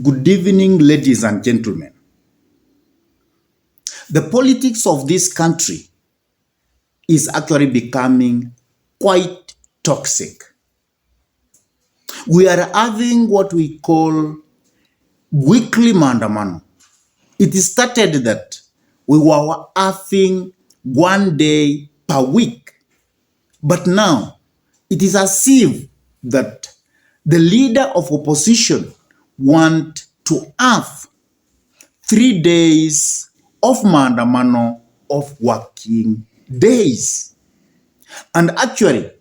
Good evening, ladies and gentlemen. The politics of this country is actually becoming quite toxic. We are having what we call weekly maandamano. It started that we were having 1 day per week. But now it is as if that the leader of opposition want to have 3 days of maandamano of working days. And actually,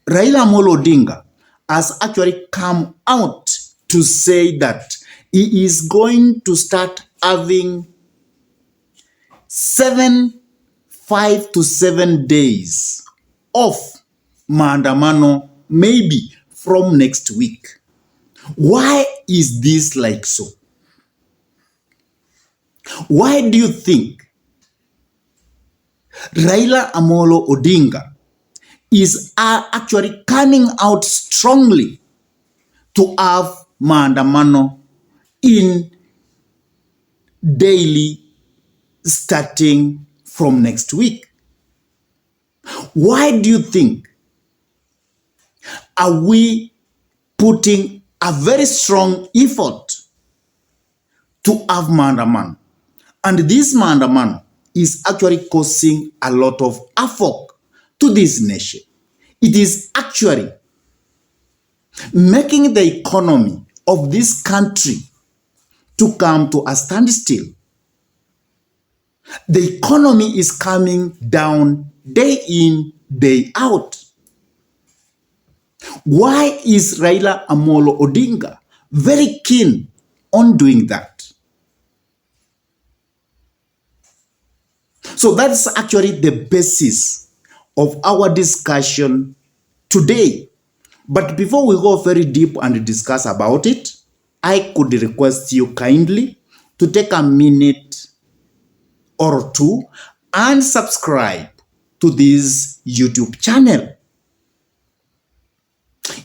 Raila Amolo Odinga has actually come out to say that he is going to start having 5 to 7 days of maandamano maybe from next week. Why is this like so? Why do you think Raila Amolo Odinga is actually coming out strongly to have maandamano in daily starting from next week? Why do you think are we putting a very strong effort to have maandamano? And this maandamano is actually causing a lot of havoc to this nation. It is actually making the economy of this country to come to a standstill. The economy is coming down day in, day out. Why is Raila Amolo Odinga very keen on doing that? So that's actually the basis of our discussion today. But before we go very deep and discuss about it, I could request you kindly to take a minute or two and subscribe to this YouTube channel.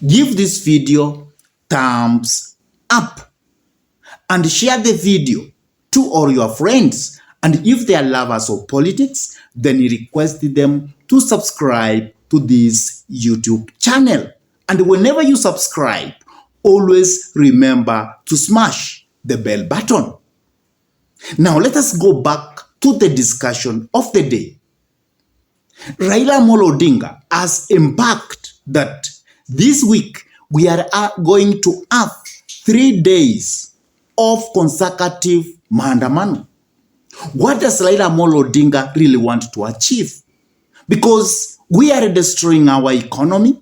Give this video thumbs up and share the video to all your friends. And if they are lovers of politics, then request them to subscribe to this YouTube channel. And whenever you subscribe, always remember to smash the bell button. Now let us go back to the discussion of the day. Raila Amolo Odinga has embarked that this week we are going to have 3 days of consecutive maandamano. What does Raila Amolo Odinga really want to achieve? Because we are destroying our economy.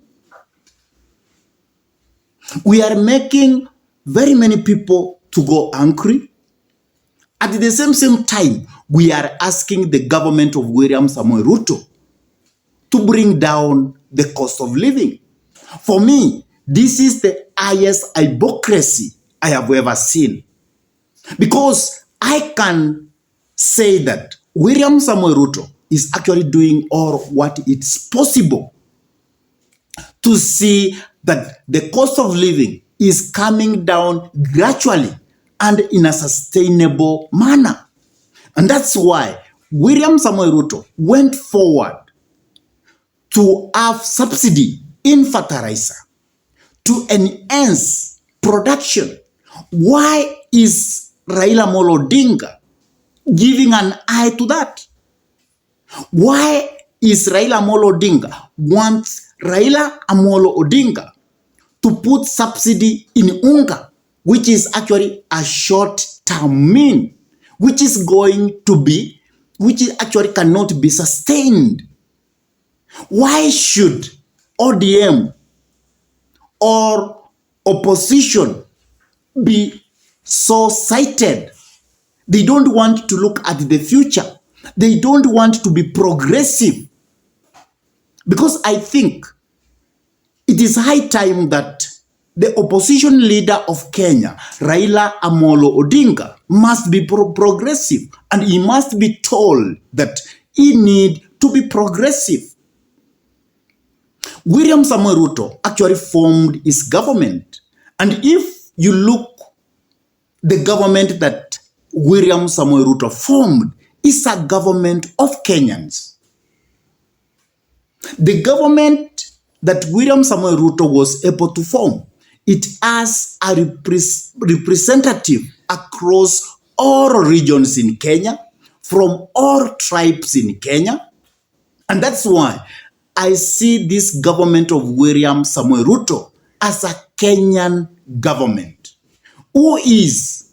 We are making very many people to go angry. At the same time, we are asking the government of William Samoei Ruto to bring down the cost of living. For me, this is the highest hypocrisy I have ever seen. Because I can say that William Samoei Ruto is actually doing all what it's possible to see that the cost of living is coming down gradually and in a sustainable manner. And that's why William Samoei Ruto went forward to have subsidy in fertilizer to enhance production. Why is Raila Amolo Odinga giving an eye to that? Why is Raila Amolo Odinga wants Raila Amolo Odinga to put subsidy in unga, which is actually a short-term mean, which actually cannot be sustained? Why should ODM or opposition be so sighted? They don't want to look at the future. They don't want to be progressive. Because I think it is high time that the opposition leader of Kenya, Raila Amolo Odinga, must be progressive. And he must be told that he needs to be progressive. William Samoei Ruto actually formed his government. And if you look the government that William Samoei Ruto formed is a government of Kenyans. The government that William Samoei Ruto was able to form, it has a representative across all regions in Kenya, from all tribes in Kenya. And that's why I see this government of William Samoei Ruto as a Kenyan government. Who is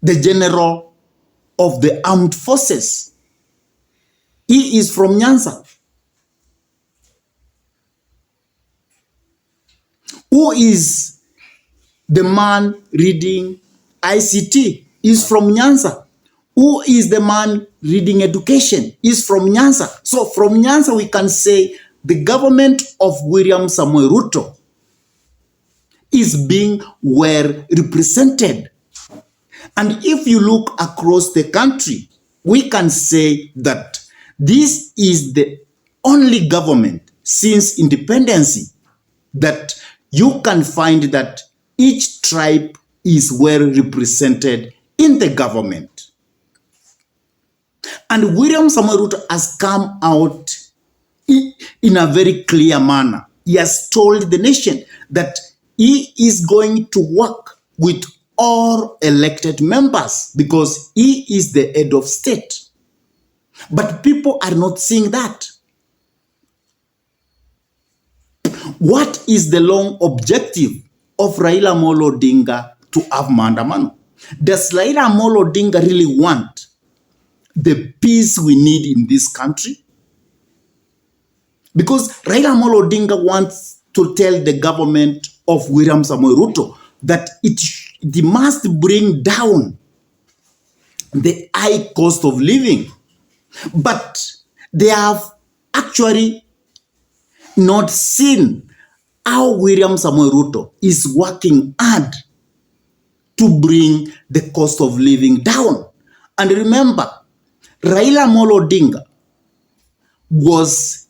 the general of the armed forces? He is from Nyanza. Who is the man reading ICT? Is from Nyanza. Who is the man reading education? Is from Nyanza. So from Nyanza we can say the government of William Samoei Ruto is being well represented. And if you look across the country, we can say that this is the only government since independence that you can find that each tribe is well represented in the government. And William Samoei Ruto has come out in a very clear manner. He has told the nation that he is going to work with all elected members because he is the head of state. But people are not seeing that. What is the long objective of Raila Amolo Odinga to have maandamano? Does Raila Amolo Odinga really want the peace we need in this country? Because Raila Amolo Odinga wants to tell the government of William Samoei Ruto that it must bring down the high cost of living. But they have actually not seen how William Samoei Ruto is working hard to bring the cost of living down. And remember, Raila Amolo Odinga was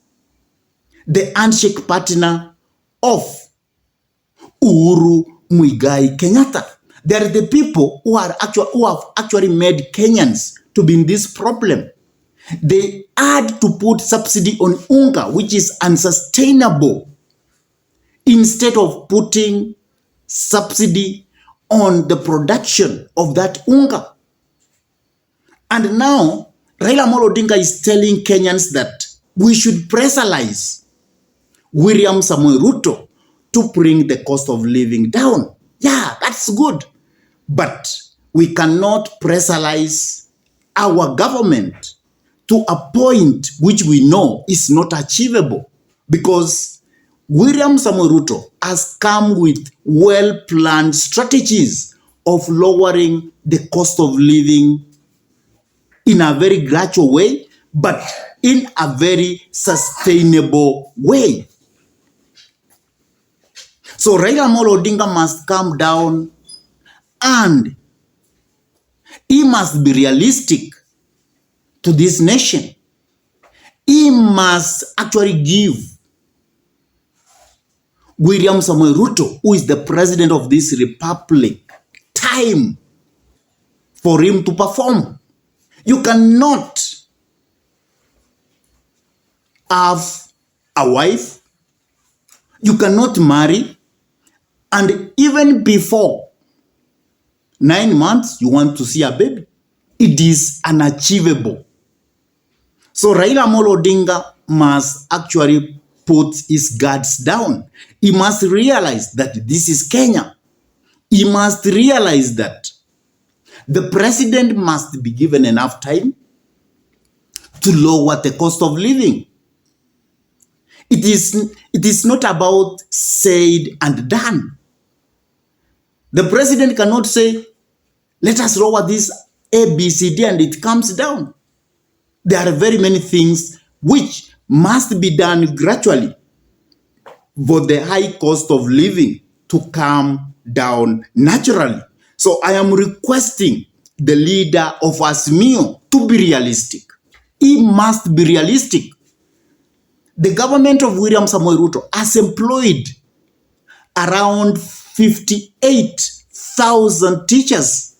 the handshake partner of Uhuru Muigai Kenyatta. They are the people who have actually made Kenyans to be in this problem. They had to put subsidy on unga, which is unsustainable, instead of putting subsidy on the production of that unga. And now, Raila Amolo Odinga is telling Kenyans that we should pressurize William Samoei Ruto to bring the cost of living down. Yeah, that's good. But we cannot pressurize our government to a point which we know is not achievable, because William Samoei Ruto has come with well-planned strategies of lowering the cost of living in a very gradual way, but in a very sustainable way. So Raila Amolo Odinga must calm down and he must be realistic to this nation. He must actually give William Samoei Ruto, who is the president of this republic, time for him to perform. You cannot have a wife, you cannot marry, and even before 9 months, you want to see a baby. It is unachievable. So Raila Amolo Odinga must actually put his guards down. He must realize that this is Kenya. He must realize that the president must be given enough time to lower the cost of living. It is not about said and done. The president cannot say, let us lower this A, B, C, D, and it comes down. There are very many things which must be done gradually for the high cost of living to come down naturally. So I am requesting the leader of Azimio to be realistic. He must be realistic. The government of William Samoei Ruto has employed around 58,000 teachers.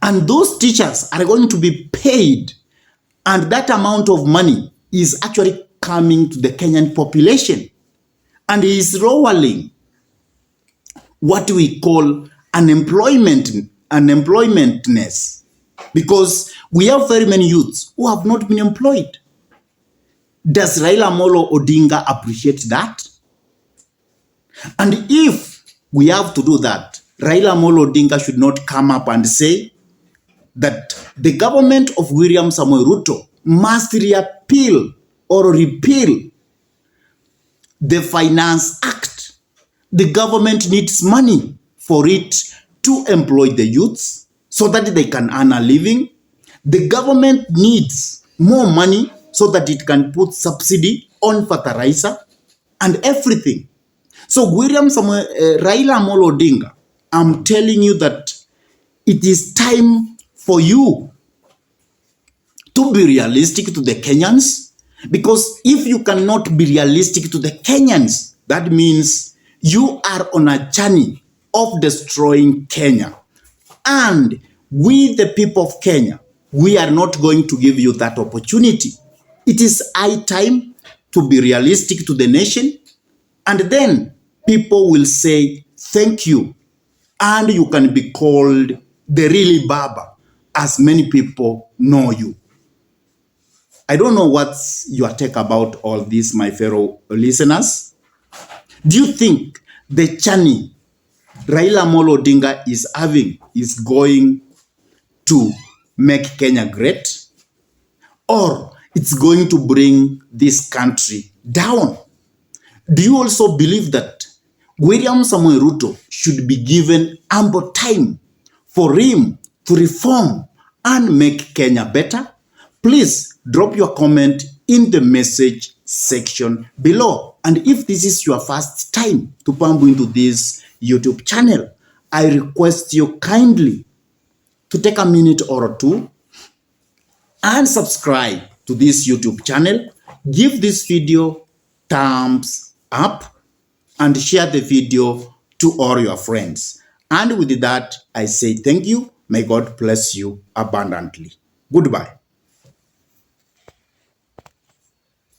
And those teachers are going to be paid. And that amount of money is actually coming to the Kenyan population. And is lowering what we call unemploymentness. Because we have very many youths who have not been employed. Does Raila Amolo Odinga appreciate that? And if we have to do that, Raila Amolo Odinga should not come up and say that the government of William Samoei Ruto must repeal the Finance Act. The government needs money for it to employ the youths so that they can earn a living. The government needs more money so that it can put subsidy on fertilizer and everything. So Raila Amolo Odinga, I'm telling you that it is time for you to be realistic to the Kenyans, because if you cannot be realistic to the Kenyans, that means you are on a journey of destroying Kenya. And we, the people of Kenya, we are not going to give you that opportunity. It is high time to be realistic to the nation, and then people will say thank you, and you can be called the really Baba, as many people know you. I don't know what's your take about all this, my fellow listeners. Do you think the journey Raila Amolo Odinga is having is going to make Kenya great, or it's going to bring this country down? Do you also believe that William Samoei Ruto should be given ample time for him to reform and make Kenya better? Please drop your comment in the message section below. And if this is your first time to bump into this YouTube channel, I request you kindly to take a minute or two and subscribe to this YouTube channel. Give this video thumbs up and share the video to all your friends. And with that, I say thank you. May God bless you abundantly. Goodbye.